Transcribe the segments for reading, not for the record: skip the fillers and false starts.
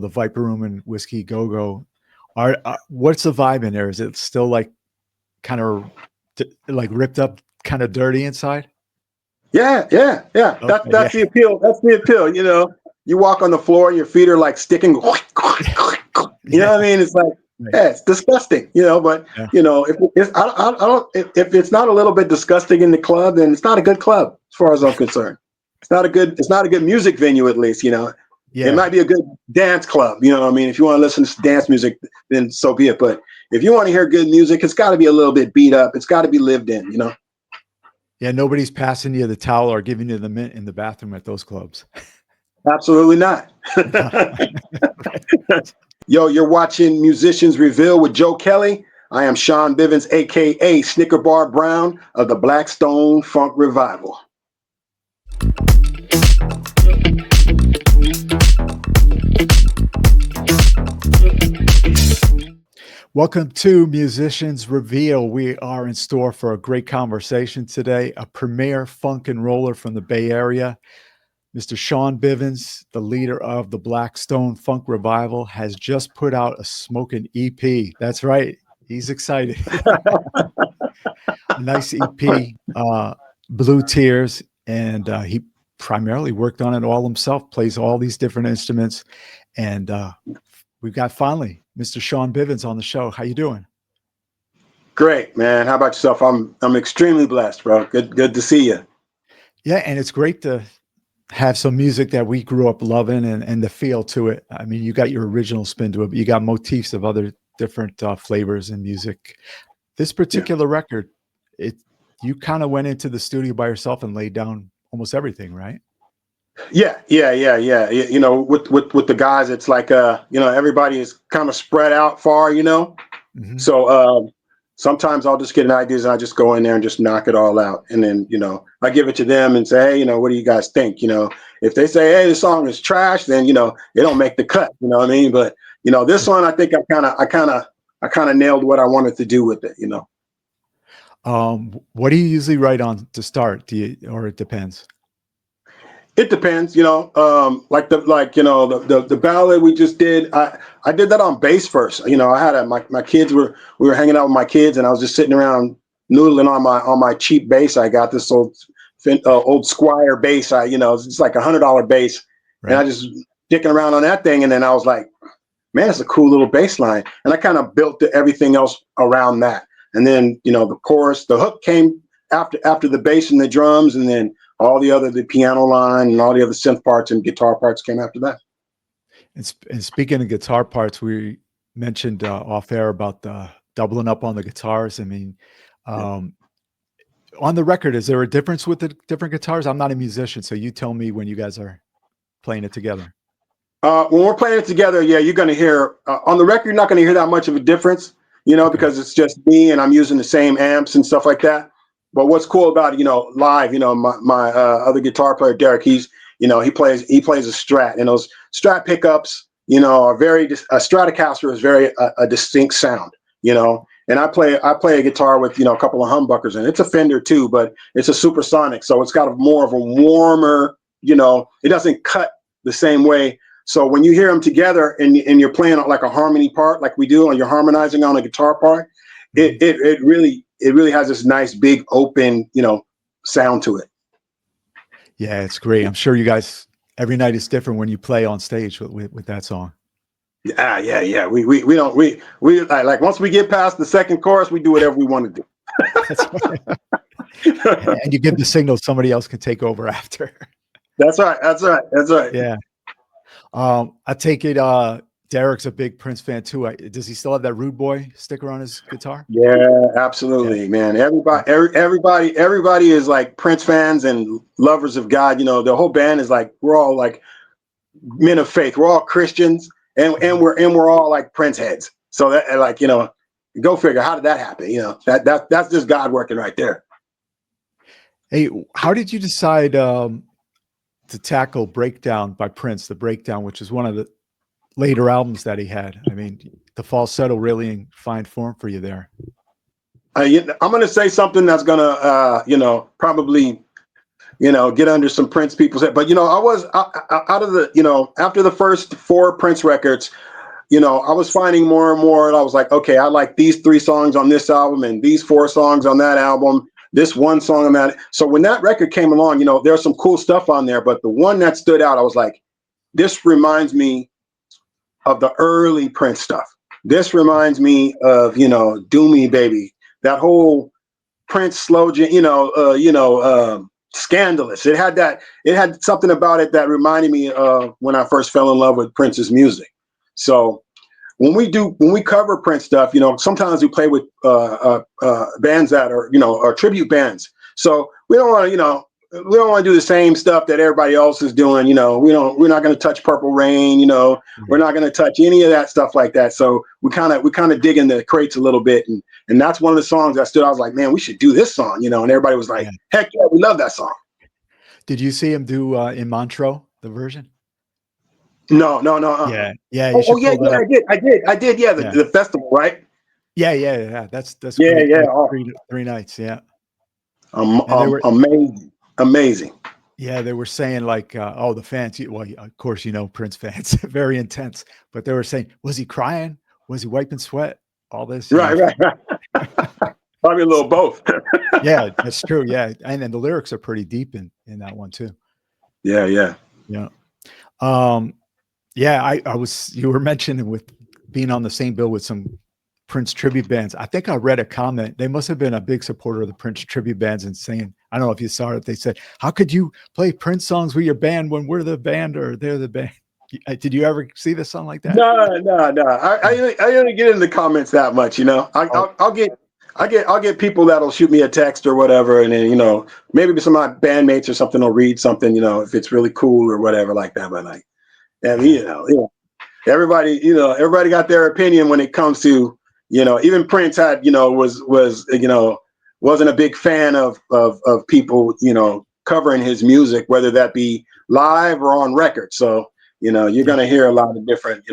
the Viper Room and Whiskey Go Go. What's the vibe in there? Is it still like kind of like ripped up, kind of dirty inside? Yeah. Okay, That's the appeal. That's the appeal. You walk on the floor and your feet are like sticking. You know what I mean? It's like, right. yeah, it's disgusting. But Yeah. if it's I don't if it's not a little bit disgusting in the club, then it's not a good club as far as I'm concerned. It's not a good music venue, at least. It might be a good dance club. You know what I mean? If you want to listen to dance music, then so be it. But if you want to hear good music, it's got to be a little bit beat up. It's got to be lived in. Yeah, nobody's passing you the towel or giving you the mint in the bathroom at those clubs. Absolutely not. Yo, you're watching Musicians Reveal with Joe Kelly. I am Shaun Bivens, a.k.a. Snickerbar Brown of the Blackstone Funk Revival. Welcome to Musicians Reveal. We are in store for a great conversation today. A premier funk and roller from the Bay Area, Mr. Shaun Bivens, the leader of the Blackstone Funk Revival, has just put out a smoking EP. That's right. He's excited. A nice EP, Blue Tears, and he primarily worked on it all himself, plays all these different instruments. And we've got finally Mr. Shaun Bivens on the show. How you doing? Great, man. How about yourself? I'm extremely blessed, bro. Good to see you. Yeah, and it's great to have some music that we grew up loving and the feel to it. I mean, you got your original spin to it, but you got motifs of other different flavors in music. This particular record, you kind of went into the studio by yourself and laid down almost everything, right? Yeah. With the guys, it's like everybody is kind of spread out far, Mm-hmm. So sometimes I'll just get an ideas and I just go in there and just knock it all out. And then, I give it to them and say, hey, what do you guys think? If they say, hey, this song is trash, then, it don't make the cut. You know what I mean? But, this one, I think I kind of nailed what I wanted to do with it, What do you usually write on to start? Or it depends? It depends, like the ballad we just did. I did that on bass first. I had my kids we were hanging out with my kids, and I was just sitting around noodling on my cheap bass. I got this old Squire bass. It's like $100 bass, right. And I just dicking around on that thing, and then I was like, man, it's a cool little bass line, and I kind of built everything else around that. And then the chorus, the hook came after the bass and the drums, and then all the piano line and all the other synth parts and guitar parts came after that. And speaking of guitar parts, we mentioned off air about the doubling up on the guitars. I mean, on the record, is there a difference with the different guitars? I'm not a musician, so you tell me when you guys are playing it together. When we're playing it together, yeah, you're going to hear on the record, you're not going to hear that much of a difference, okay, because it's just me and I'm using the same amps and stuff like that. But what's cool about it, live, my other guitar player, Derek, he plays a Strat, and those Strat pickups, are a Stratocaster is very a distinct sound, and I play a guitar with, a couple of humbuckers, and it's a Fender too, but it's a supersonic. So it's got more of a warmer, it doesn't cut the same way. So when you hear them together and you're playing like a harmony part, like we do, and you're harmonizing on a guitar part, it really has this nice big open, sound to it. Yeah, it's great. I'm sure you guys, every night is different when you play on stage with that song. Yeah. We don't like once we get past the second chorus, we do whatever we want to do. That's right. And you give the signal somebody else can take over after. That's right. Yeah. I take it Derek's a big Prince fan too. Does he still have that Rude Boy sticker on his guitar? Yeah, absolutely, man. Everybody is like Prince fans and lovers of God. The whole band is like, we're all like men of faith. We're all Christians, and we're all like Prince heads. So that, like, go figure. How did that happen? That's just God working right there. Hey, how did you decide to tackle Breakdown by Prince, the Breakdown, which is one of the later albums that he had? I mean, the falsetto really in fine form for you there. I'm going to say something that's going to, probably get under some Prince people's head. But I was out of the, after the first 4 Prince records, I was finding more and more, and I was like, okay, I like these 3 songs on this album and these 4 songs on that album, this one song on that. So when that record came along, there's some cool stuff on there, but the one that stood out, I was like, this reminds me of the early Prince stuff. This reminds me of, Do Me Baby, that whole Prince slow jam, Scandalous. It had something about it that reminded me of when I first fell in love with Prince's music. So when we cover Prince stuff, sometimes we play with bands that are tribute bands. So we don't want to, we don't want to do the same stuff that everybody else is doing. We're not going to touch Purple Rain. We're not going to touch any of that stuff like that. So we kind of dig in the crates a little bit, and that's one of the songs that stood. I was like, man, we should do this song. And everybody was like, heck yeah, we love that song. Did you see him do in Montreux the version? No. Yeah. You should pull that up. I did. Yeah, the festival, right? Yeah. That's Yeah, great. yeah. Like three nights. Yeah. Amazing. Yeah, they were saying like, oh, the fans. Well, of course, Prince fans, very intense. But they were saying, was he crying? Was he wiping sweat? All this, right. Probably a little both. Yeah, that's true. Yeah, and then the lyrics are pretty deep in that one too. Yeah. Yeah. I was. You were mentioning with being on the same bill with some Prince tribute bands. I think I read a comment. They must have been a big supporter of the Prince tribute bands and saying, I don't know if you saw it. They said, how could you play Prince songs with your band when we're the band or they're the band? Did you ever see this song like that? No. I only get in the comments that much. I'll get people that'll shoot me a text or whatever, and then maybe some of my bandmates or something will read something, if it's really cool or whatever like that. But like, everybody got their opinion when it comes to even Prince had wasn't a big fan of people covering his music, whether that be live or on record. So you're going to hear a lot of different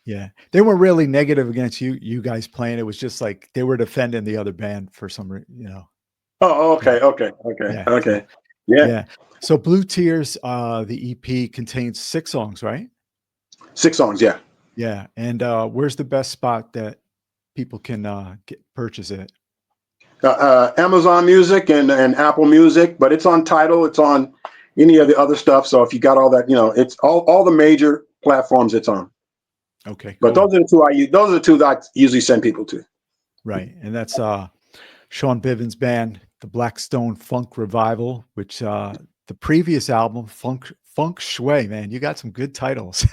Yeah, they were really negative against you guys playing. It was just like they were defending the other band for some reason. Oh, okay. Yeah. So Blue Tears, the EP contains 6 songs, right? 6 songs, yeah. Yeah, and where's the best spot that people can purchase it? Amazon Music and Apple Music, but it's on Tidal. It's on any of the other stuff. So if you got all that, it's all the major platforms it's on. Okay, cool. But those are the 2 I use. Those are the 2 that I usually send people to. Right, and that's Shaun Bivens' band, the Blackstone Funk Revival, which the previous album, Funk Shui, man, you got some good titles.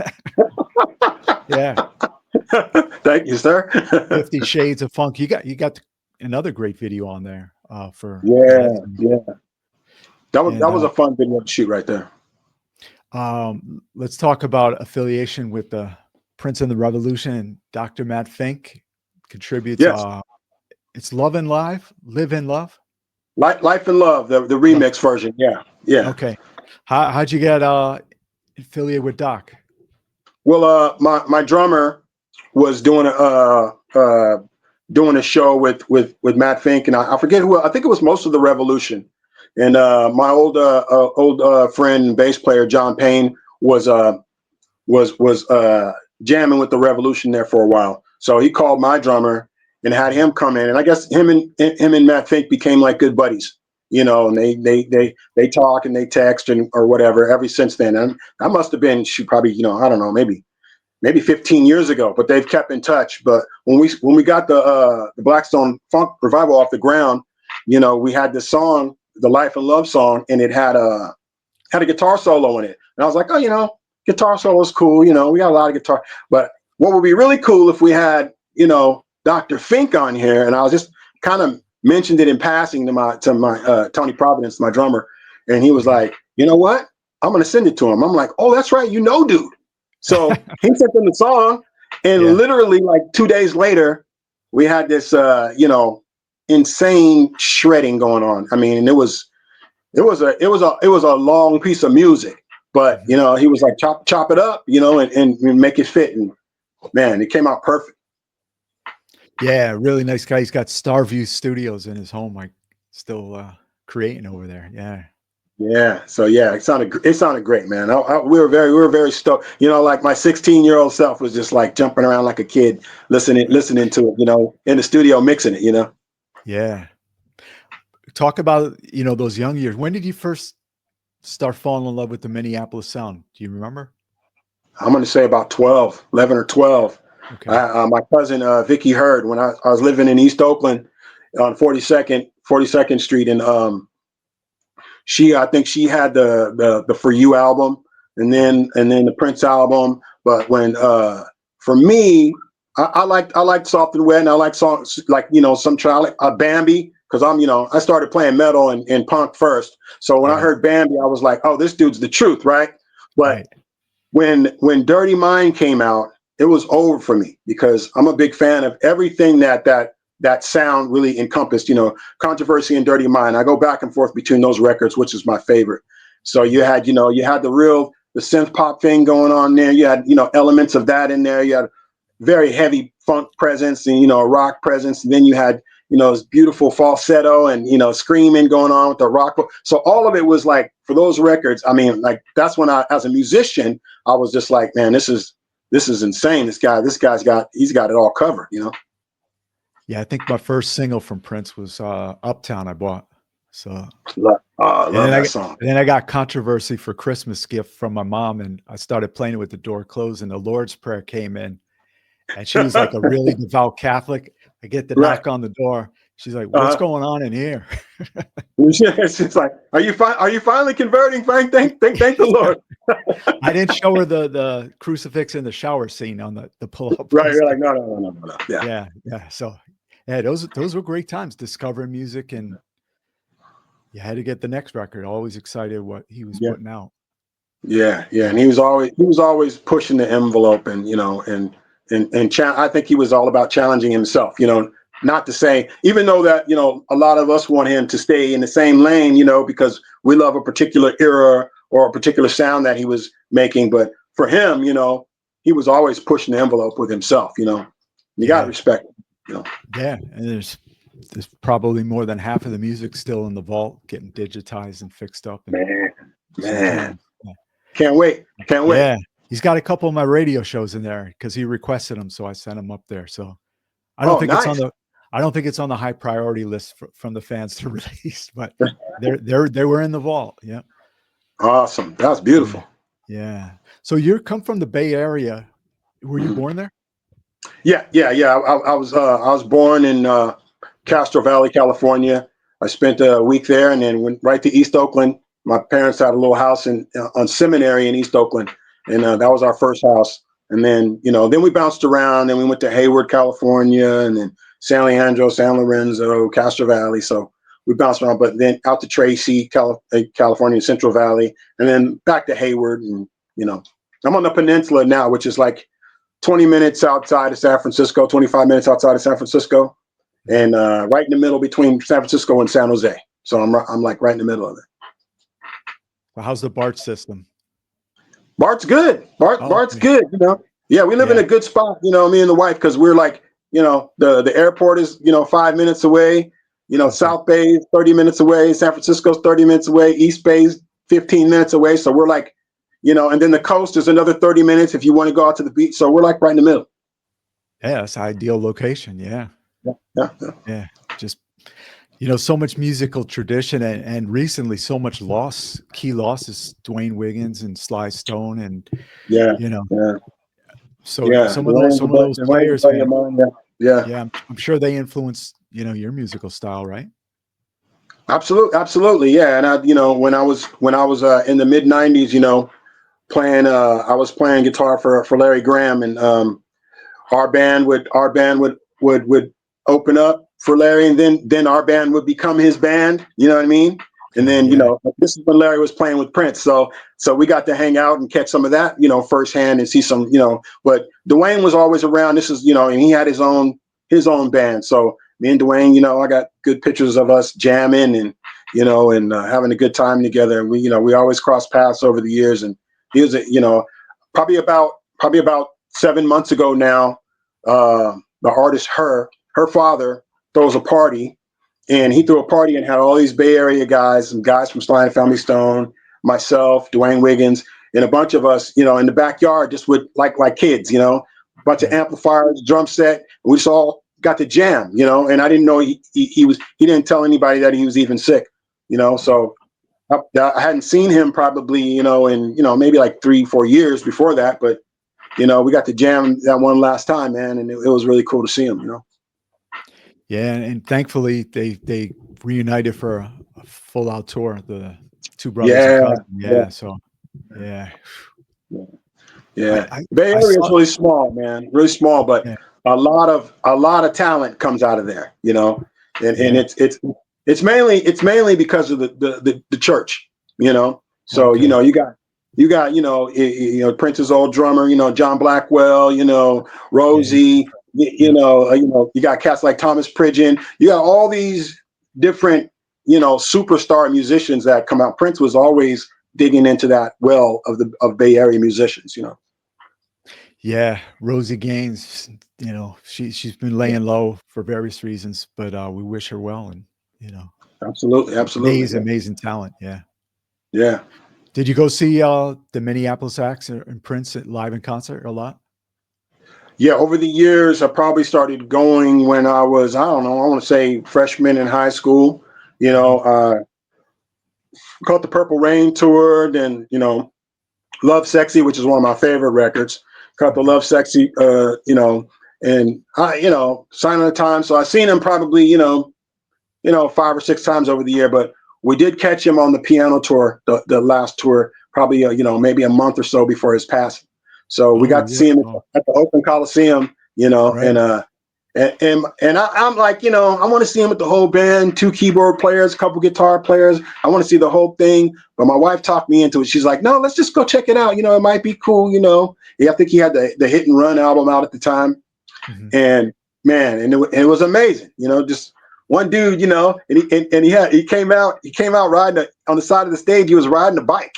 Yeah. Thank you, sir. 50 Shades of Funk. You got another great video on there for yeah. That was a fun video to shoot right there. Let's talk about affiliation with the Prince and the Revolution, and Dr. Matt Fink contributes. Yes. It's Live in Love. Life and Love, the remix version. Yeah. Okay. How'd you get affiliated with Doc? Well, my drummer was doing a show with Matt Fink, and I forget who. I think it was most of the Revolution, and my old friend and bass player John Payne was jamming with the Revolution there for a while. So he called my drummer and had him come in, and I guess him and Matt Fink became like good buddies, and they talk and they text or whatever ever since then. And that must have been probably I don't know, maybe 15 years ago, but they've kept in touch. But when we got the Blackstone Funk Revival off the ground, we had this song, the Life and Love song, and it had a guitar solo in it, and I was like, oh, guitar solo is cool, we got a lot of guitar, but what would be really cool if we had Dr. Fink on here. And I was just kind of mentioned it in passing to my Tony Providence, my drummer, and he was like, you know what, I'm gonna send it to him. I'm like, oh, that's right, dude. So he sent them the song, and literally like 2 days later we had this insane shredding going on. I mean, it was a long piece of music, but he was like, chop it up, and make it fit, and man, it came out perfect. Yeah, really nice guy. He's got Starview Studios in his home, like still creating over there. Yeah. Yeah. So yeah, it sounded great, man. We were very stoked. You know, like my 16-year-old self was just like jumping around like a kid, listening to it. You know, in the studio mixing it. You know, Yeah. Talk about, those young years. When did you first start falling in love with the Minneapolis sound? Do you remember? I'm going to say about 12, 11 or 12. Okay. My cousin Vicky Hurd, when I was living in East Oakland on 42nd Street, and I think she had the For You album, and then the Prince album. But when for me, I liked Soft and Wet, and I like songs like some child Bambi, because I started playing metal and punk first. So when I Right. heard Bambi, I was like, oh, this dude's the truth, right? But Right. when Dirty Mind came out, it was over for me because I'm a big fan of everything that sound really encompassed. Controversy and Dirty Mind. I go back and forth between those records, which is my favorite. So Mhm. you had the synth pop thing going on there. You had elements of that in there. You had very heavy funk presence and a rock presence, and then you had this beautiful falsetto and screaming going on with the rock. So all of it was like, for those records, I mean, like, that's when as a musician, I was just like, man, this is insane. He's got it all covered. Yeah, I think my first single from Prince was Uptown I bought. So I and love then I that got song. and then I got controversy for Christmas gift from my mom, and I started playing it with the door closed, and the Lord's Prayer came in, and she was like a really devout Catholic. I get the Right. knock on the door. She's like, "What's Uh-huh. going on in here?" It's just like, are you finally converting, Frank? Thank the Lord. I didn't show her the crucifix in the shower scene on the pull-up Right. You're poster. like, no, no, no, no, no, no. Yeah. Yeah, yeah. So, yeah, those were great times discovering music, and you had to get the next record. Always excited what he was Yeah. putting out. Yeah, yeah, Yeah, and he was always pushing the envelope, and I think he was all about challenging himself. Not to say, even though that a lot of us want him to stay in the same lane, because we love a particular era or a particular sound that he was making, but for him, he was always pushing the envelope with himself. You got to yeah, respect him. yeah. And there's probably more than half of the music still in the vault, getting digitized and fixed up, and Man, some man, gems. Yeah, can't wait, can't wait. yeah. He's got a couple of my radio shows in there because he requested them, so I sent them up there. So I don't Oh, think it's on nice. the I don't think it's on the high priority list from the fans to release, but they were in the vault. Yeah. Awesome. That's Yeah. beautiful. Yeah. So you come from the Bay Area. Were you Mhm. born there? Yeah, yeah, yeah. I was born in Castro Valley, California. I spent a week there, and then went right to East Oakland. My parents had a little house on Seminary in East Oakland, and that Okay. was our first house. And then we bounced around. Then we went to Hayward, California, and then San Leandro, San Lorenzo, Castro Valley. So we bounced around, but then out to Tracy, California, Central Valley, and then back to Hayward. And you know, I'm on the peninsula now, which is like 20 minutes outside of San Francisco, 25 minutes outside of San Francisco, Mhm. and right in the middle between San Francisco and San Jose. So I'm like right in the middle of it. Well, how's the BART system? Bart's good. Oh, Bart's okay. good. Yeah, we live in Yeah. a good spot. Me and the wife, because we're like, the airport is 5 minutes away. Okay. South Bay is 30 minutes away. San Francisco's 30 minutes away. East Bay's 15 minutes away. So we're like, and then the coast is another 30 minutes if you want to go out to the beach. So we're like right in the middle. Yeah, that's ideal location. Yeah. Yeah, yeah, yeah. Yeah. Just, so much musical tradition, and recently so much key losses, Dwayne Wiggins and Sly Stone, and Yeah, you know, yeah. so Yeah, some of those Dwayne's a players, buddy of man. mine. Yeah, yeah, Yeah, I'm sure they influenced, your musical style, right? absolutely, absolutely. Yeah, and when I was in the mid '90s, I was playing guitar for Larry Graham, and our band would open up for Larry, and then our band would become his band. You know what I mean? And Okay. then Yeah. this is when Larry was playing with Prince, so we got to hang out and catch some of that firsthand and see some. But Dwayne was always around. This is and he had his own band. So me and Dwayne, I got good pictures of us jamming and having a good time together. And we always cross paths over the years. And he was probably about 7 months ago now. The artist, her father throws a party, and he threw a party and had all these Bay Area guys, some guys from Sly and Family Stone, myself, Dwayne Wiggins, and a bunch of us, in the backyard, just with like kids, bunch of Right. amplifiers, drum set. And we just all got to jam, and I didn't know he didn't tell anybody that he was even sick, so I hadn't seen him probably, in, maybe like 3-4 years before that, but, we got to jam that one last time, man. And it was really cool to see him. Yeah, and thankfully they reunited for a full out tour, the two brothers and Yeah. cousin. Yeah. Yeah, so yeah. Yeah. I Bay I Area is saw really small, man. Really small, but yeah, a lot of talent comes out of there, and yeah. it's mainly because of the church, So, Okay. you got, Prince's old drummer, John Blackwell, Yeah, he's Rosie, yep. you got cats like Thomas Pridgeon. You got all these different, superstar musicians that come out. Prince was always digging into that well of Bay Area musicians. Yeah, Rosie Gaines, she's been laying low for various reasons, but we wish her well and, Absolutely, absolutely. amazing, amazing talent. Yeah. Yeah. Did you go see the Minneapolis acts and Prince live in concert a lot? Yeah, over the years, I probably started going when I was, I don't know, I want to say freshman in high school. You know, Mhm. uh, caught the Purple Rain tour, then, Love Sexy, which is one of my favorite records. Caught the Mhm. Love Sexy, and I, Sign of the Times. So I've seen him probably, 5 or 6 times over the year, but we did catch him on the piano tour, the last tour, probably, maybe a month or so before his passing. So we Oh, got to yeah. see him Oh, at the Oakland Coliseum, right. I'm like, I want to see him with the whole band, 2 keyboard players, a couple guitar players. I want to see the whole thing. But my wife talked me into it. She's like, no, let's just go check it out. It might be cool. Yeah, I think he had the Hit and Run album out at the time. Mhm. And man, it was amazing. Just one dude, and he came out riding on the side of the stage. He was riding a bike.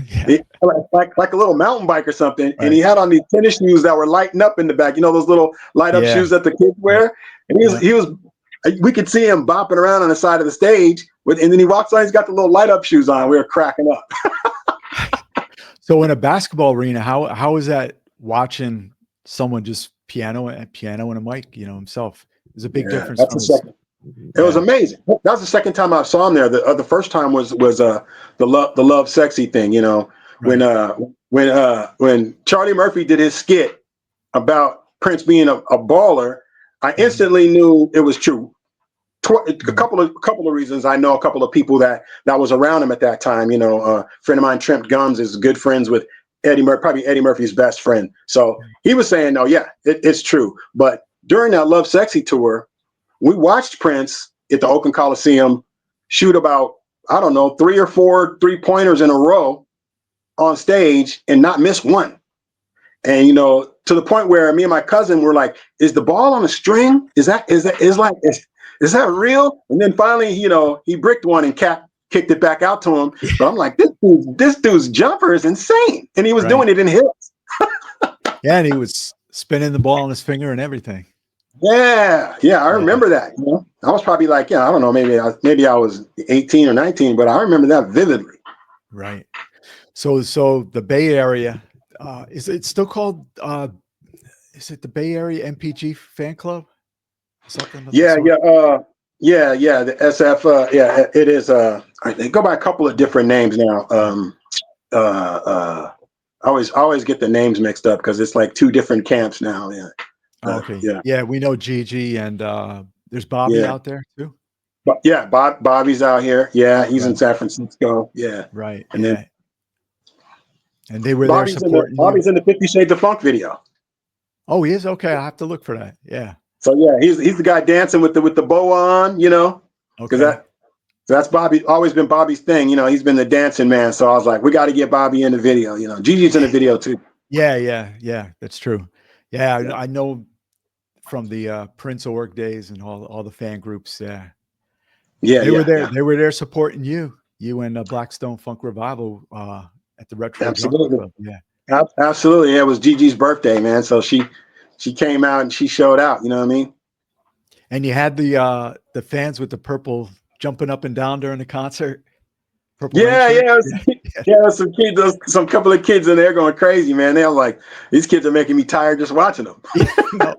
Yeah, Like a little mountain bike or something, and he right. had on these tennis shoes that were lighting up in the back. Those little light up Yeah, shoes that the kids yeah, wear. And he was, yeah. he was, we could see him bopping around on the side of the stage, and then he walks on. He's got the little light up shoes on. We were cracking up. So in a basketball arena, how is that watching someone just piano and a mic, himself? There's a big Yeah, difference that's from the his second. It was yeah, amazing. That was the second time I saw him there. The first time was the love sexy thing. When right. when Charlie Murphy did his skit about Prince being a baller, I Mhm, instantly knew it was true. A mhm. couple of reasons. I know a couple of people that was around him at that time. A friend of mine, Trent Gums, is good friends with Eddie Murphy, probably Eddie Murphy's best friend. So he was saying, "No, yeah, it's true." But during that Love Sexy tour, we watched Prince at the Oakland Coliseum shoot about, I don't know, 3 or 4 3-pointers in a row on stage and not miss one. And to the point where me and my cousin were like, "Is the ball on a string? Is that real?" And then finally, he bricked one and Cat kicked it back out to him. But I'm like, this dude's jumper is insane, and he was Right. doing it in hits. Yeah, and he was spinning the ball on his finger and everything. Yeah, yeah, I Yeah, remember that. I was probably like, yeah, I don't know, maybe I was 18 or 19, but I remember that vividly. right. So the Bay Area, is it still called, is it the Bay Area MPG fan club? Something of the Yeah, sort? yeah, yeah. The SF, yeah, it is. They go by a couple of different names now. Uh, uh, I always get the names mixed up because it's like 2 different camps now. Yeah, Oh, okay. yeah, Yeah, we know Gigi and, there's Bobby yeah. out there too? But yeah, Bobby's out here. Yeah, he's in Right, San Francisco. Yeah, right, and then yeah, and they were there supporting you? Bobby's in the 50 Shades of Funk video. Oh, he is? Okay, I have to look for that. Yeah, So yeah, he's the guy dancing with the boa on. Because okay. that's Bobby. Always been Bobby's thing. He's been the dancing man. So I was like, we got to get Bobby in the video. Gigi's in the video too. Yeah, yeah, yeah, that's true. Yeah, Yeah, I know from the, Prince Org days and all the fan groups, yeah. yeah, They were yeah, there yeah. they were there supporting you and, Blackstone Funk Revival, at the Retro Junkie Absolutely, Club, yeah. absolutely. Yeah, it was Gigi's birthday, man. So she came out and she showed out. You know what I mean? And you had the fans with the purple jumping up and down during the concert. Purple Rain Yeah, shirt. yeah, Yeah. yeah. Some kids, some couple of kids in there going crazy, man. They're like, these kids are making me tired just watching them. Yeah. No,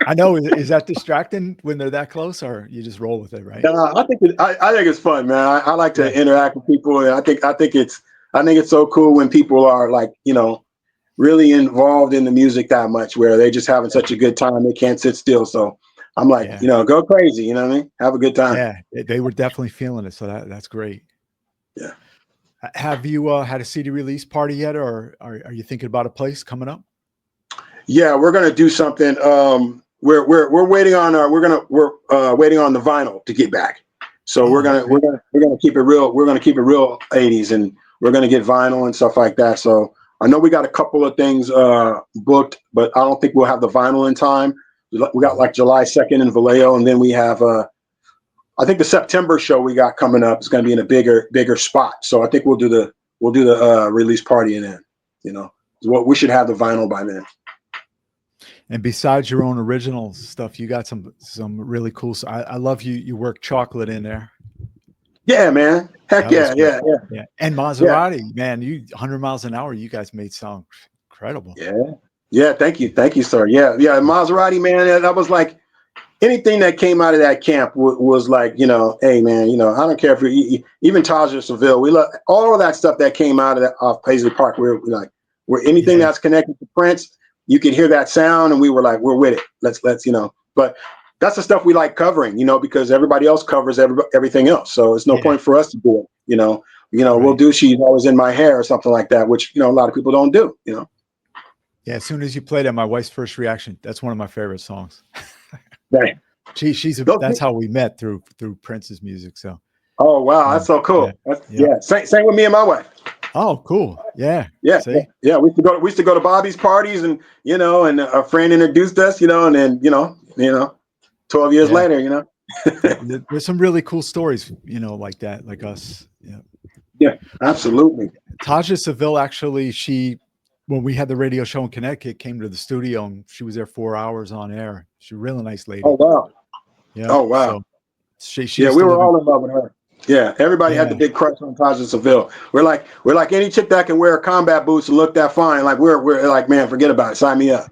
I know. Is that distracting when they're that close, or you just roll with it, right? I think it's fun, man. I like Yeah. to interact with people, and I think it's so cool when people are like, really involved in the music that much, where they're just having such a good time they can't sit still. So I'm like, Yeah. go crazy. You know what I mean? Have a good time. Yeah. They were definitely feeling it. So that's great. Yeah. Have you had a CD release party yet, or are you thinking about a place coming up? Yeah, we're gonna do something. We're waiting on we're waiting on the vinyl to get back. So Oh, okay. we're gonna keep it real. We're gonna keep it real 80s, and we're gonna get vinyl and stuff like that. So I know we got a couple of things booked, but I don't think we'll have the vinyl in time. We got Mhm. like July 2nd in Vallejo, and then we have I think the September show we got coming up is gonna be in a bigger spot. So I think we'll do the release party in then. What we should have the vinyl by then. And besides your own original stuff, you got some really cool. I love you work chocolate in there. Yeah, man. Heck That was yeah, great. yeah, yeah, Yeah, and yeah, Maserati, man, you 100 miles an hour. You guys made sound incredible. yeah, yeah. Thank you, sir. Yeah, yeah. Maserati, man. That was like anything that came out of that camp was like, hey, man. I don't care if even Taj or Seville. We love all of that stuff that came out of off Paisley Park. We're like, we're anything Yeah, that's connected to Prince. You could hear that sound, and we were like, we're with it. Let's. But that's the stuff we like covering, because everybody else covers everything else. So it's no yeah, point for us to do it. We'll right. do She's Always in My Hair or something like that, which a lot of people don't do. Yeah, as soon as you played it, my wife's first reaction. That's one of my favorite songs. Right. That's how we met through Prince's music. So Oh wow, yeah, that's so yeah, cool. yeah. Yeah, same with me and my wife. Oh, cool. Yeah. Yeah, yeah, See. yeah. We used to go to Bobby's parties, and and a friend introduced us, and then 12 years Yeah, later. yeah. There's some really cool stories, like that, like us. Yeah. Yeah, absolutely. Taja Seville actually, when we had the radio show in Connecticut, came to the studio and she was there 4 hours on air. She's a really nice Oh lady. wow. Yeah. Oh wow. So she Yeah, used we to were live in. all in love with her. Yeah, everybody had the Yeah. big crush on Tasha Seville. We're like any chick that can wear combat boots and look that fine. Like we're like, man, forget about it. Sign me up.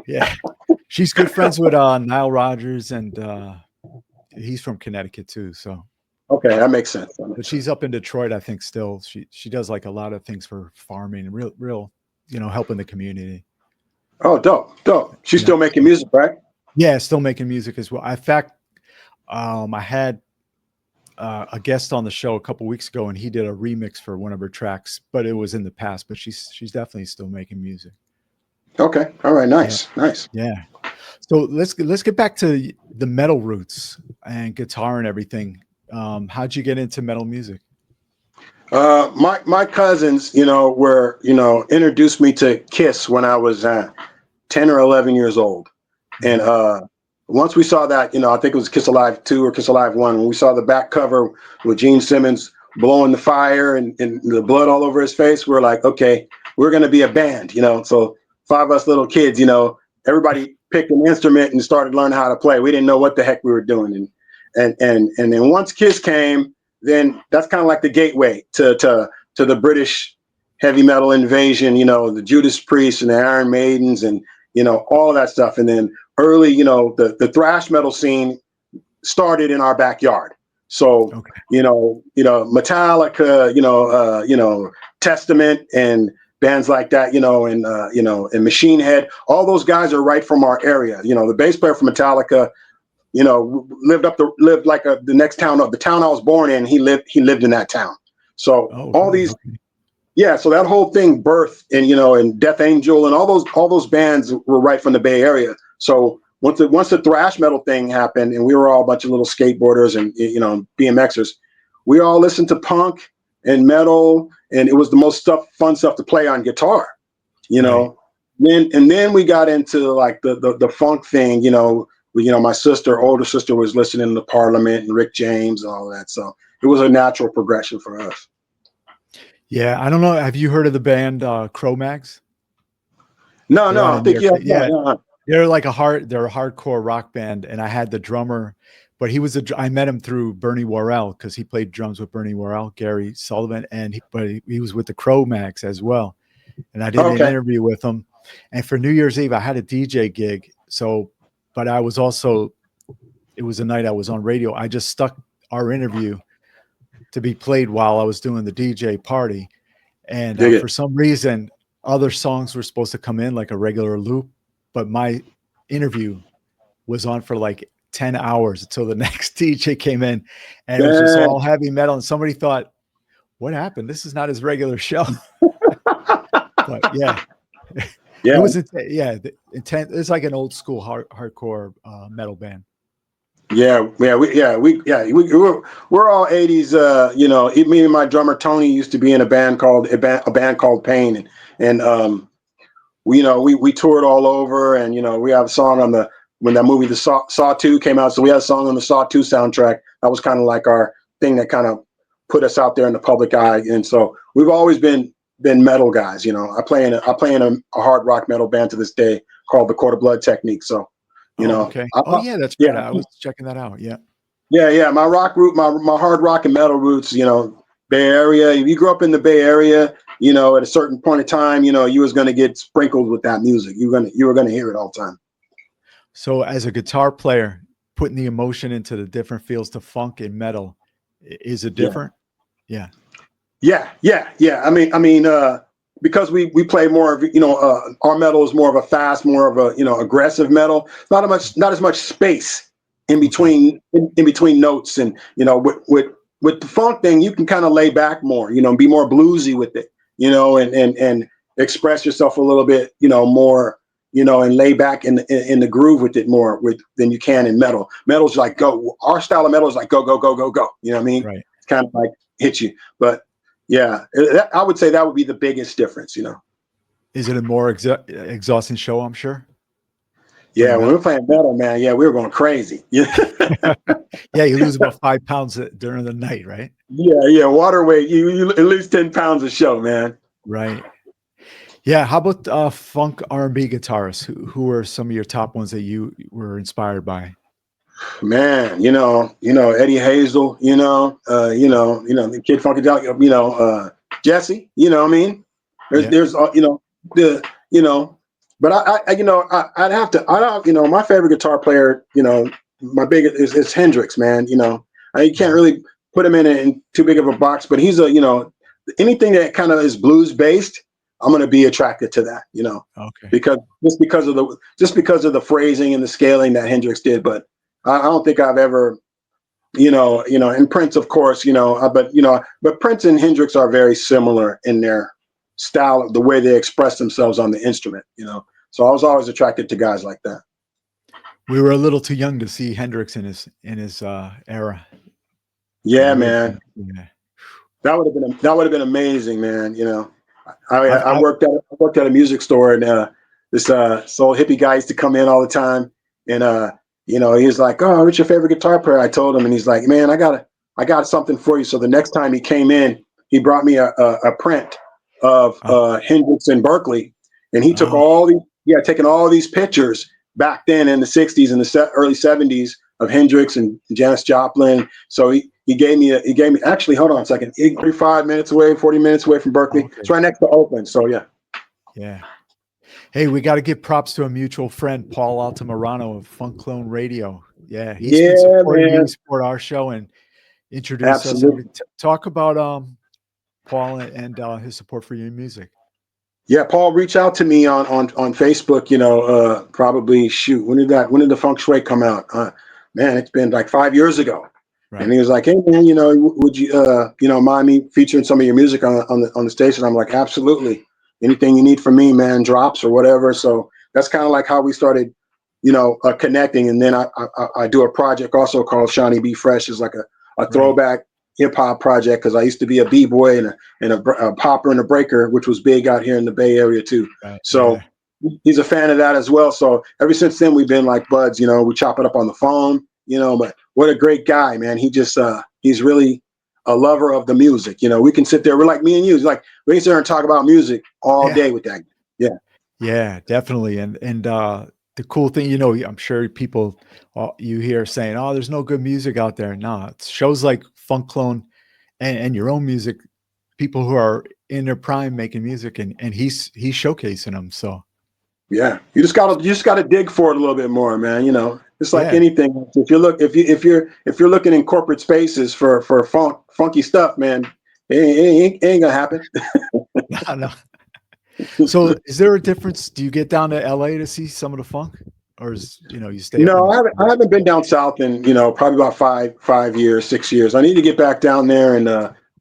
Yeah. She's good friends with Nile Rodgers, and he's from Connecticut too. So, Okay, that makes sense. That but makes she's sense. up in Detroit, I think. Still, she does like a lot of things for farming and real, helping the community. Oh, dope, dope. She's Yeah. still making So, music, right? yeah, still making music as well. In fact, I had a guest on the show a couple weeks ago, and he did a remix for one of her tracks, but it was in the past. But she's definitely still making music. Okay. All right. Yeah, Nice. Nice. yeah. So let's get back to the metal roots and guitar and everything. How'd you get into metal music? My cousins, were introduced me to Kiss when I was 10 or 11 years old, and Mhm. once we saw that, I think it was Kiss Alive 2 or Kiss Alive 1, when we saw the back cover with Gene Simmons blowing the fire and the blood all over his face, we're like, okay, we're gonna be a band. So five of us little kids, everybody picked an instrument and started learning how to play. We didn't know what the heck we were doing, and then once Kiss came, then that's kind of like the gateway to the British heavy metal invasion. The Judas Priest and the Iron Maidens and all of that stuff, and then early, the thrash metal scene started in our backyard. So Okay. Metallica, Testament and bands like that, and Machine Head. All those guys are right from our area. The bass player for Metallica, lived like the next town up. The town I was born in, he lived in that town. So Oh, all really? these, Okay. yeah. So that whole thing, Birth and Death Angel and all those bands were right from the Bay Area. So once the thrash metal thing happened, and we were all a bunch of little skateboarders and BMXers, we all listened to punk and metal, and it was the most fun stuff to play on guitar. You Right. know, then we got into like the funk thing. My older sister was listening to Parliament and Rick James and all of that. So it was a natural progression for us. Yeah. I don't know. Have you heard of the band Cro-Mags? No, They're no, out I of New think York. yeah, no, Yeah. no. they're a hardcore rock band, and I had the drummer, but I met him through Bernie Worrell because he played drums with Bernie Worrell, Gary Sullivan, and he was with the Cro-Mags as well. And I did an Okay. interview with him. And for New Year's Eve, I had a DJ gig. So, but I was also, it was a night I was on radio. I just stuck our interview to be played while I was doing the DJ party. And Dig for it. some reason, other songs were supposed to come in like a regular loop, but my interview was on for like 10 hours until the next DJ came in, and it was just Dang. all heavy metal. And somebody thought, what happened? This is not his regular show. But yeah, it Yeah. was intense. It's like an old school hardcore metal band. We're all 80s. Me and my drummer Tony used to be in a band called Pain, and we toured all over, and we have a song on when that movie the Saw 2 came out, so we had a song on the Saw 2 soundtrack. That was kind of like our thing that kind of put us out there in the public eye, and so we've always been metal guys. I play in a hard rock metal band to this day called the Court of Blood Technique. So Oh, okay. Oh, yeah, that's yeah. right. I was checking that out. Yeah. Yeah. My rock root, my hard rock and metal roots, Bay Area. If you grew up in the Bay Area, at a certain point in time, you was going to get sprinkled with that music. You were going to hear it all the time. So as a guitar player, putting the emotion into the different feels to funk and metal, is it different? Yeah. Yeah. Because we play more of, our metal is more of a fast, more of a, aggressive metal, not as much space in between, in between notes. And, with the funk thing, you can kind of lay back more, be more bluesy with it, and express yourself a little bit, more, and lay back in the groove with it more than you can in metal. Metal's like go. Our style of metal is like go, go, go, go, go. You know what I mean? Right. It's kind of like hit you. But yeah, I would say that would be the biggest difference. Is it a more exhausting show? I'm sure. Yeah, when we're playing metal, man, we were going crazy. Yeah. Yeah, you lose about 5 pounds during the night, right? Yeah. Water weight, you at least 10 pounds a show, man. Right. Yeah. How about funk R&B guitarists? Who are some of your top ones that you were inspired by? Man, Eddie Hazel, the Kid Funky Dog, Jesse, what I mean? There's but I'd have to, my favorite guitar player, my biggest is Hendrix, man. You can't really put him in too big of a box, but he's anything that kind of is blues based, I'm going to be attracted to that, Okay. because because of the phrasing and the scaling that Hendrix did. But I don't think I've ever, and Prince, of course, but Prince and Hendrix are very similar in their style of the way they express themselves on the instrument, So I was always attracted to guys like that. We were a little too young to see Hendrix in his era. Yeah, But man. yeah. That would have been amazing, man. I've, I I, worked at a music store, and this old hippie guy used to come in all the time, and he was like, "Oh, what's your favorite guitar player?" I told him, and he's like, "Man, I got something for you." So the next time he came in, he brought me a print of Hendrix in Berkeley, and he took taken all these pictures back then in the '60s and the early '70s of Hendrix and Janis Joplin. So he gave me actually, hold on a second, 35 minutes away, 40 minutes away from Berkeley. Okay. It's right next to Oakland. So Yeah. Hey, we got to give props to a mutual friend, Paul Altamirano of Funk Clone Radio. Yeah, he's been supporting you, support our show, and introduce us. And talk about Paul and his support for your music. Yeah, Paul reached out to me on Facebook. Probably when did the Funk Shui come out? Man, it's been like 5 years ago. Right. And he was like, "Hey man, would you mind me featuring some of your music on the station?" I'm like, "Absolutely. Anything you need from me, man, drops or whatever." So that's kind of like how we started, connecting. And then I do a project also called Shawnee Be Fresh, is like a throwback hip hop project, because I used to be a b-boy and a popper and a breaker, which was big out here in the Bay Area too. Right. So he's a fan of that as well. So ever since then we've been like buds. We chop it up on the phone. But what a great guy, man. He just he's really a lover of the music. We can sit there. We're like me and you. It's like we can sit there and talk about music all day with that. Yeah. Yeah, definitely. And the cool thing, I'm sure people you hear saying, "Oh, there's no good music out there." No, it's shows like Funk Clone and your own music, people who are in their prime making music, and he's showcasing them. So Yeah, you just gotta dig for it a little bit more, man. It's like yeah, anything. If you're looking in corporate spaces for funky stuff, man, it ain't gonna happen. I know. So is there a difference? Do you get down to LA to see some of the funk, or you stay up No, in? I haven't been down south in probably about 5 years, 6 years. I need to get back down there, and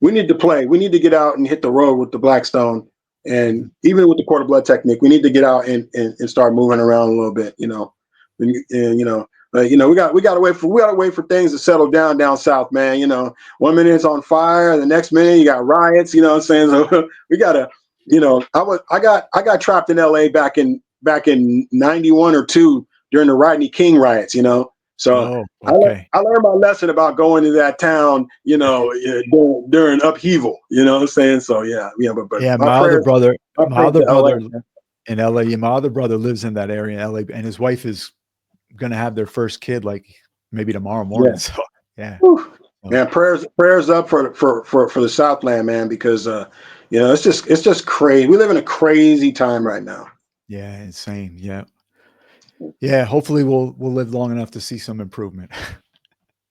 we need to play. We need to get out and hit the road with the Blackstone, and Mhm. even with the Quarter Blood Technique, we need to get out and start moving around a little bit. We gotta wait for things to settle down south, man. 1 minute it's on fire, the next minute you got riots. You know what I'm saying? So we gotta, I got trapped in L.A. back in '91 or two during the Rodney King riots. So Oh, I okay. I learned my lesson about going to that town, during upheaval. You know what I'm saying? So yeah, but Yeah, my prayers, my my prayers other to LA. brother in LA. Yeah, my other brother lives in that area in LA, and his wife is gonna have their first kid like maybe tomorrow morning. Yeah. So yeah, Whew. so, Man, prayers up for the Southland, man, because it's just crazy. We live in a crazy time right now. yeah, insane. Yeah, yeah. Hopefully, we'll live long enough to see some improvement.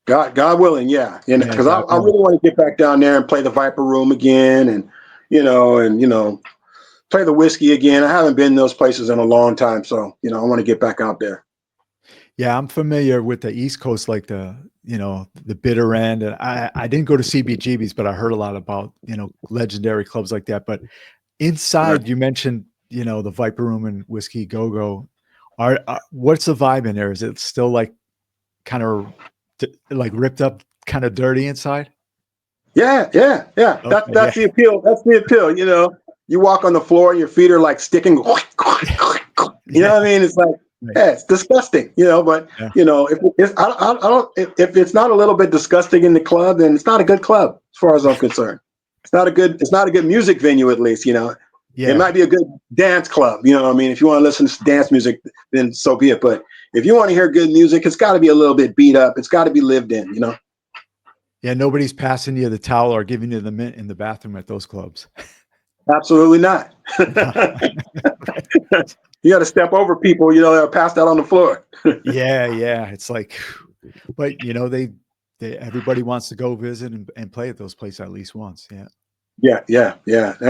God willing, yeah. And Yeah, because I, God I willing. really want to get back down there and play the Viper Room again, and play the whiskey again. I haven't been in those places in a long time, so I want to get back out there. Yeah, I'm familiar with the East Coast, like the bitter end, and I didn't go to CBGB's, but I heard a lot about legendary clubs like that. But Right. inside, you mentioned the Viper Room and Whiskey Go Go. What's the vibe in there? Is it still like kind of like ripped up, kind of dirty inside? Yeah. That Okay, yeah, that's the appeal. That's the appeal. You walk on the floor and your feet are like sticking. You know yeah, what I mean? It's like, right, yeah, it's disgusting. But yeah, if it's I don't if it's not a little bit disgusting in the club, then it's not a good club as far as I'm concerned. It's not a good music venue, at least. It yeah, might be a good dance club. You know what I mean? If you want to listen to dance music, then so be it. But if you want to hear good music, it's got to be a little bit beat up. It's got to be lived in. yeah. Nobody's passing you the towel or giving you the mint in the bathroom at those clubs. Absolutely not. No. You got to step over people, that are passed out on the floor. Yeah, yeah. It's like, but they everybody wants to go visit and play at those places at least once. Yeah. Yeah.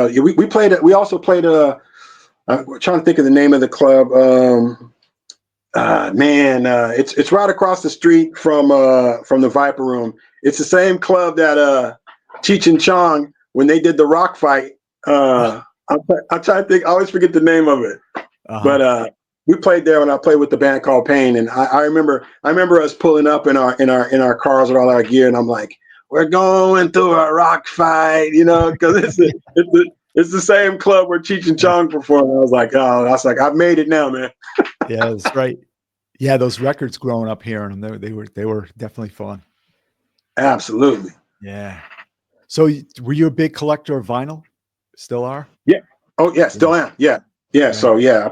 We played it. We also played I'm trying to think of the name of the club. Man, it's right across the street from the Viper Room. It's the same club that Cheech and Chong, when they did the rock fight. I'm trying to think. I always forget the name of it. Uh-huh. But we played there when I played with the band called Pain, and I remember us pulling up in our cars with all our gear, and I'm like, we're going to a rock fight, because it's the same club where Cheech and Yeah. Chong performed. I was like, I've made it now, man. Yeah, that's right. Yeah, those records growing up hearing them, they were definitely fun. Absolutely. Yeah. So were you a big collector of vinyl? Still are? Yeah. Oh yeah, Yeah. still am. Yeah. Right. So yeah,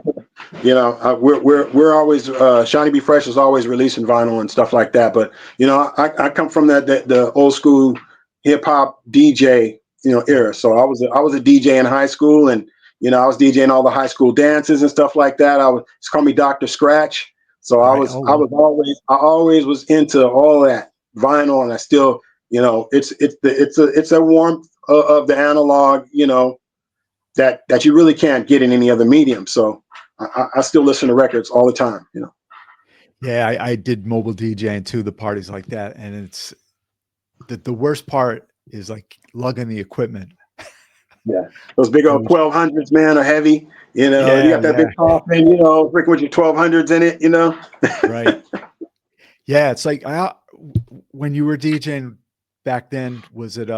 we're always Shawnee Be Fresh is always releasing vinyl and stuff like that. But I come from the old school hip hop DJ Yeah. era. So I was a DJ in high school, and I was DJing all the high school dances and stuff like that. It's called me Dr. Scratch. So I Right. was Oh, I wow. was always was into all that vinyl, and I still it's a warmth of the analog, that you really can't get in any other medium. So I still listen to records all the time. Yeah, I did mobile DJing too, the parties like that. And it's the worst part is like lugging the equipment. Yeah, those big It old was 1200s, man, are heavy. You yeah, got that yeah, big coffin, freaking with your 1200s in it. right. Yeah, it's like when you were DJing back then, was it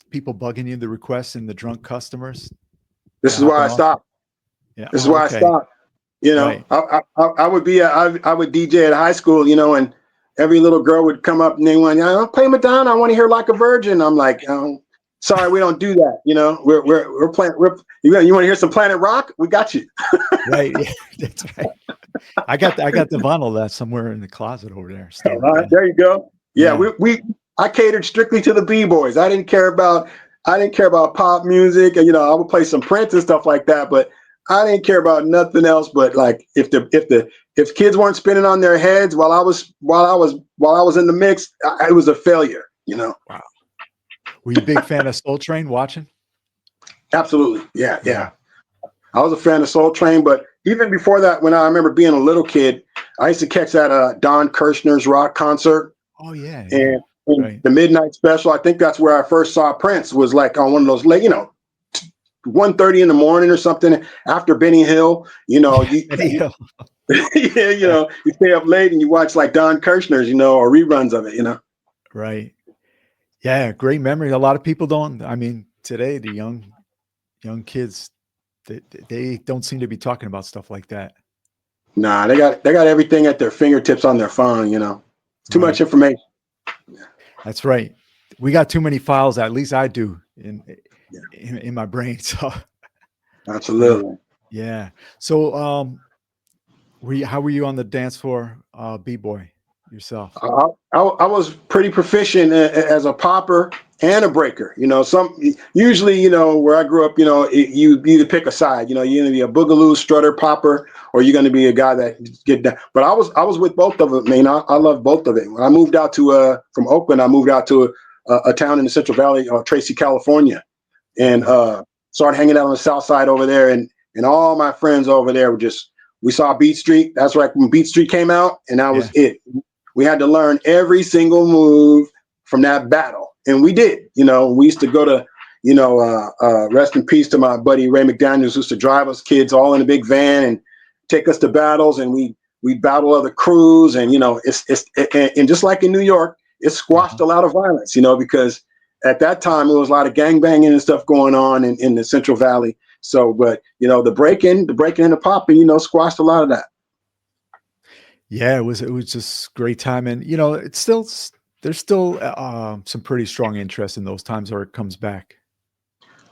people bugging you the requests and the drunk customers? This That is why happen I often? stopped. Yeah. This is Oh, why I okay. stopped. Right. I would I would DJ at high school, and every little girl would come up and they want, play Madonna. I want to hear Like a Virgin. I'm like, sorry, we don't do that. We're playing. You want to hear some Planet Rock? We got you. Right. Yeah, that's right. I got the vinyl of that somewhere in the closet over there still. Yeah. There you go. Yeah, Yeah. I catered strictly to the b-boys. I didn't care about pop music, and I would play some Prince and stuff like that, but I didn't care about nothing else. But like if kids weren't spinning on their heads while I was in the mix, it was a failure. Wow. Were you a big fan of Soul Train watching? Absolutely. Yeah, Yeah. yeah. I was a fan of Soul Train, but even before that, when I remember being a little kid, I used to catch that Don Kirshner's rock concert. Oh yeah, yeah. And Right. the midnight special. I think that's where I first saw Prince. Was like on one of those late, 1:30 in the morning or something after Benny Hill. Yeah. Yeah, you stay up late and you watch like Don Kirshner's, or reruns of it. Right. Yeah, great memory. A lot of people don't. I mean, today the young kids, they don't seem to be talking about stuff like that. Nah, they got everything at their fingertips on their phone. Too much Right. information. That's right. We got too many files. At least I do in Yeah, in my brain. So yeah, absolutely. yeah. So how were you on the dance floor, b-boy yourself? I was pretty proficient as a popper and a breaker. Usually, where I grew up, you either pick a side. You're going to be a boogaloo, strutter, popper, or you're going to be a guy that get down. But I was with both of them. I mean, I love both of it. When I moved out to from Oakland, I moved out to a town in the Central Valley, Tracy, California, and Okay. started hanging out on the South Side over there, and all my friends over there were just. We saw Beat Street. That's right when Beat Street came out, and that was Yeah. it. We had to learn every single move from that battle, and we did. We used to go to, rest in peace to my buddy Ray McDaniels, who used to drive us kids all in a big van and take us to battles, and we battle other crews, and and just like in New York, it squashed Uh-huh. a lot of violence, because at that time there was a lot of gang banging and stuff going on in the Central Valley. So, but the breaking and the popping, squashed a lot of that. Yeah, it was just great time, and it's still there's still some pretty strong interest in those times, or it comes back.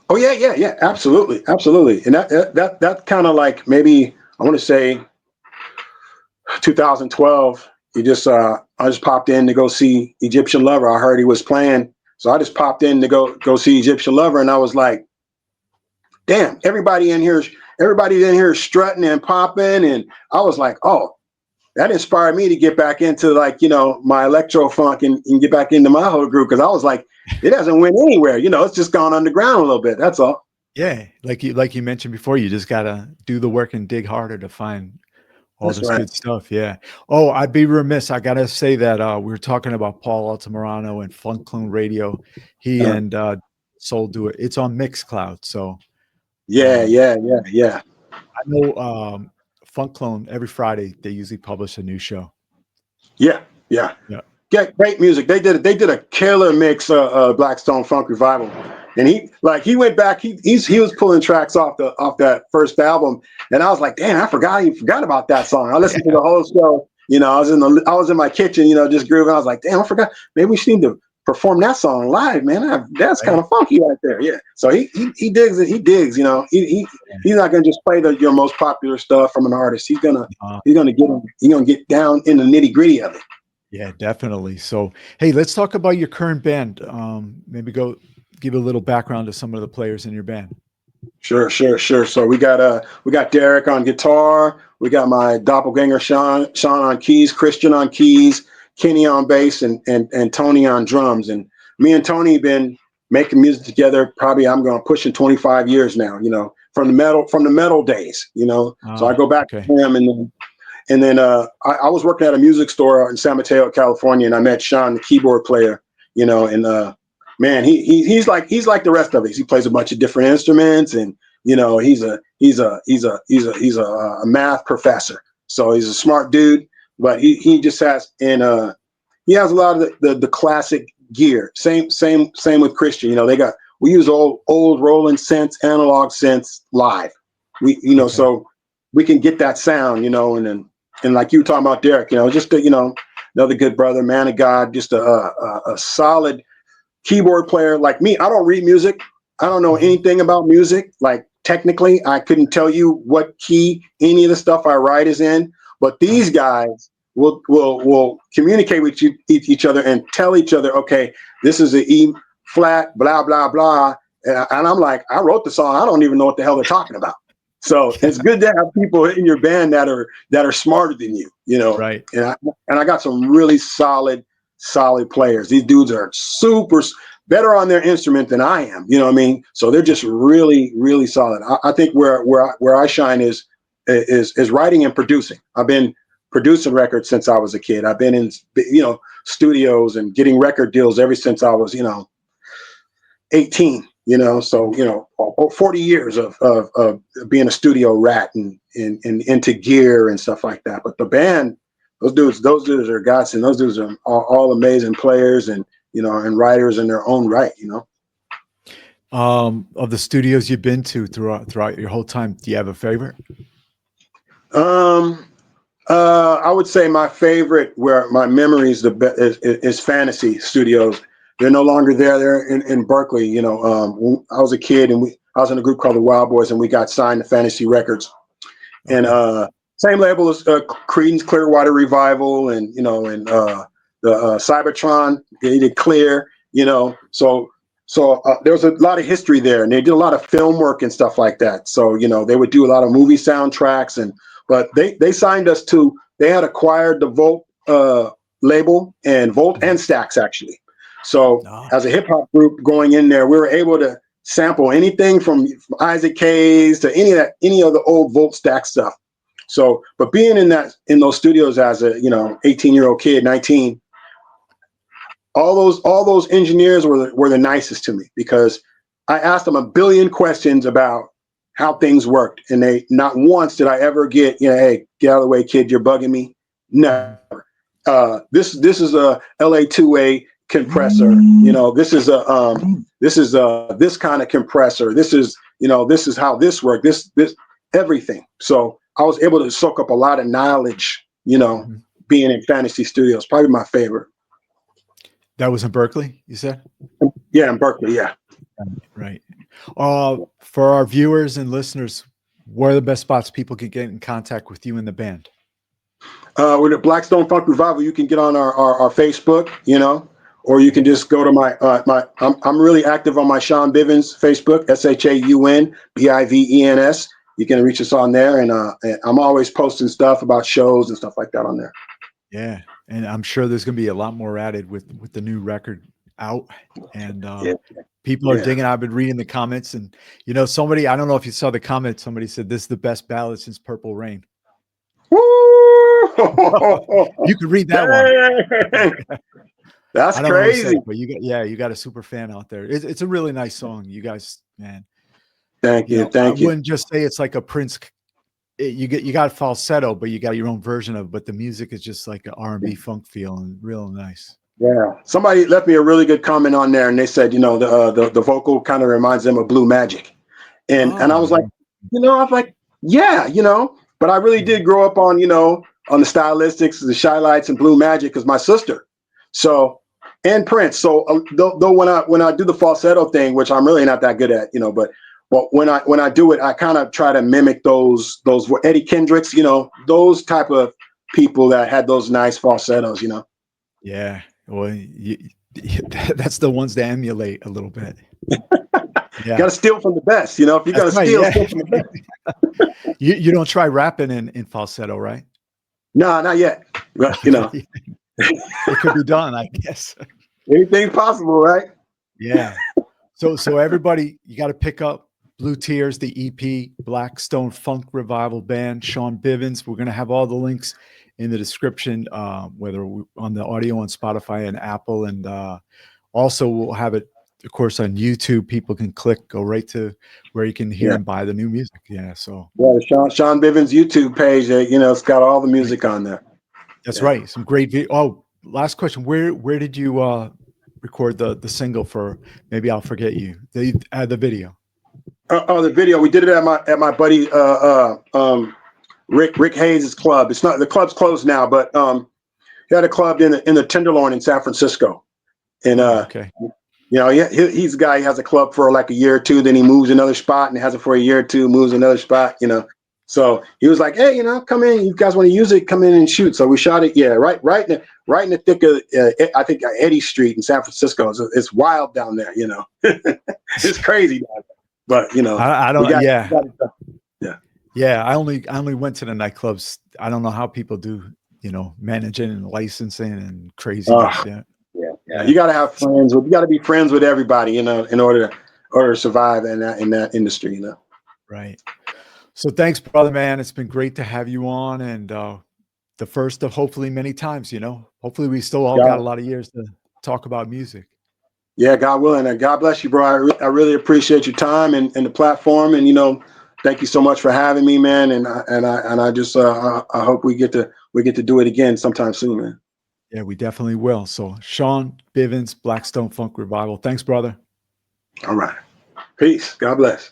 Oh yeah, yeah, yeah, absolutely, absolutely. And that kind of like maybe I want to say 2012. I just popped in to go see Egyptian Lover. I heard he was playing, so I just popped in to go see Egyptian Lover, and I was like, damn, everybody in here is strutting and popping, and I was like, oh, that inspired me to get back into like my electro funk and get back into my whole group because I was like, it hasn't went anywhere. It's just gone underground a little bit. That's all. Yeah, like you mentioned before, you just gotta do the work and dig harder to find all That's this right. good stuff. Yeah. Oh, I'd be remiss. I gotta say that we were talking about Paul Altamirano and Funk Clone Radio. He Uh, and Soul do it. It's on Mixcloud. So yeah, um, yeah, yeah, yeah. I know Funk Clone every Friday they usually publish a new show. Yeah, yeah. Yeah. Yeah, great music. They did a killer mix Blackstone Funk Revival. And he went back, he was pulling tracks off that first album. And I was like, damn, he forgot about that song. I listened to the whole show. I was in my kitchen, just grooving. I was like, damn, I forgot. Maybe we should need to perform that song live, man. That's kind Right. of funky right there. Yeah. So he digs it. He digs, Yeah. he's not gonna just play your most popular stuff from an artist. He's gonna Uh, get down in the nitty-gritty of it. yeah, definitely. So, hey, let's talk about your current band. Maybe go give a little background to some of the players in your band. Sure, sure, sure. So we got Derek on guitar. We got my doppelganger Sean on keys, Christian on keys, Kenny on bass, and Tony on drums. And me and Tony been making music together. Probably I'm going pushing 25 years now. From the metal days. So I go back Okay. to him, and then I was working at a music store in San Mateo, California, and I met Sean, the keyboard player. And man, he's like the rest of us. He plays a bunch of different instruments, and he's a math professor. So he's a smart dude, but he just has he has a lot of the classic gear. Same with Christian. We use old Roland synths, analog synths live. Okay. So we can get that sound, and like you were talking about Derek, just another good brother, man of God, just a solid keyboard player like me. I don't read music. I don't know Mhm. anything about music. Like technically, I couldn't tell you what key any of the stuff I write is in. But these guys will communicate with each other and tell each other, okay, this is an E flat, blah blah blah, and I'm like, I wrote the song, I don't even know what the hell they're talking about. So it's good to have people in your band that are smarter than you, you know. Right. And I got some really solid players. These dudes are super better on their instrument than I am. You know what I mean? So they're just really, really solid. I think where I shine is writing and producing. I've been producing records since I was a kid. I've been in, you know, studios and getting record deals ever since I was, you know, 18. You know, so, you know, 40 years of being a studio rat and into gear and stuff like that. But the band, those dudes are gods, and those dudes are all amazing players and, you know, and writers in their own right, you know. Of the studios you've been to throughout your whole time, do you have a favorite? I would say my favorite, where my memories is Fantasy Studios. They're no longer there. They're in Berkeley. You know, I was a kid and I was in a group called the Wild Boys, and we got signed to Fantasy Records. Okay. And same label as Creedence Clearwater Revival, and you know, and the Cybertron. They did Clear. You know, so there was a lot of history there, and they did a lot of film work and stuff like that. So you know, they would do a lot of movie soundtracks, but they signed us to. They had acquired the Volt label and Volt and Stax actually. So as a hip hop group going in there, we were able to sample anything from Isaac Hayes to any of the old Volt Stax stuff. So, but being in those studios as a 18-year-old kid, 19, all those engineers were the nicest to me, because I asked them a billion questions about how things worked, and they not once did I ever get, hey, get out of the way, kid, you're bugging me. Never. This is a LA2A compressor. This is this kind of compressor. This is how this worked. This everything. So I was able to soak up a lot of knowledge. Being in Fantasy Studios, probably my favorite. That was in Berkeley, you said? Yeah, in Berkeley. Yeah. Right. For our viewers and listeners, what are the best spots people can get in contact with you and the band? With the Blackstone Funk Revival, you can get on our Facebook, or you can just go to my I'm really active on my Shaun Bivens Facebook, ShaunBivens. You can reach us on there, and I'm always posting stuff about shows and stuff like that on there. Yeah, and I'm sure there's going to be a lot more added with the new record out, and people are digging. I've been reading the comments, and somebody, I don't know if you saw the comment, somebody said this is the best ballad since Purple Rain. Woo! You could read that one. That's crazy. Say, but you got a super fan out there. It's a really nice song, you guys, man. Thank you. I wouldn't just say it's like a Prince. You got falsetto, but you got your own version of it. But the music is just like an R&B funk feel, and real nice. Yeah, somebody left me a really good comment on there, and they said, the vocal kind of reminds them of Blue Magic, and I was like, I was like, yeah, but I really did grow up on on the Stylistics, the Shy Lights, and Blue Magic, because my sister, and Prince. So though when I do the falsetto thing, which I'm really not that good at, but when I do it, I kind of try to mimic those Eddie Kendricks, those type of people that had those nice falsettos, Yeah. Well, that's the ones to emulate a little bit. Yeah. Got to steal from the best, if you're going to steal from the best. You don't try rapping in falsetto, right? No, not yet. But, it could be done, I guess. Anything's possible, right? Yeah. So everybody, you got to pick up Blue Tears, the EP, Blackstone Funk Revival Band, Shaun Bivens. We're going to have all the links in the description, whether on the audio on Spotify and Apple, and also we'll have it, of course, on YouTube. People can go right to where you can hear and buy the new music. Yeah, so the Shaun Bivens YouTube page, it's got all the music on there. That's right. Some great video. Oh, last question: Where did you record the single for? Maybe I'll Forget You. The video. The video, we did it at my buddy Rick Hayes' club. It's not, the club's closed now, but he had a club in the Tenderloin in San Francisco, and he's a guy. He has a club for like a year or two, then he moves another spot and has it for a year or two, moves another spot. So he was like, "Hey, you know, come in. You guys want to use it? Come in and shoot." So we shot it. Yeah, right in the thick of I think Eddy Street in San Francisco. It's wild down there. You know, it's crazy down there. But you know, I we don't. got, Yeah, we got it done. Yeah. yeah. I only went to the nightclubs. I don't know how people do. Managing and licensing and craziness. Yeah, Yeah. yeah. You got to have friends. You got to be friends with everybody. You know, in order to survive in that industry. You know. Right. So thanks, brother, man. It's been great to have you on, and the first of hopefully many times. Hopefully we still all got a God, lot of years to talk about music. yeah, God willing, and God bless you, bro. I really appreciate your time and the platform, and thank you so much for having me, man. And I just I hope we get to do it again sometime soon, man. Yeah, we definitely will. So Shaun Bivens, Blackstone Funk Revival. Thanks, brother. All right, peace. God bless.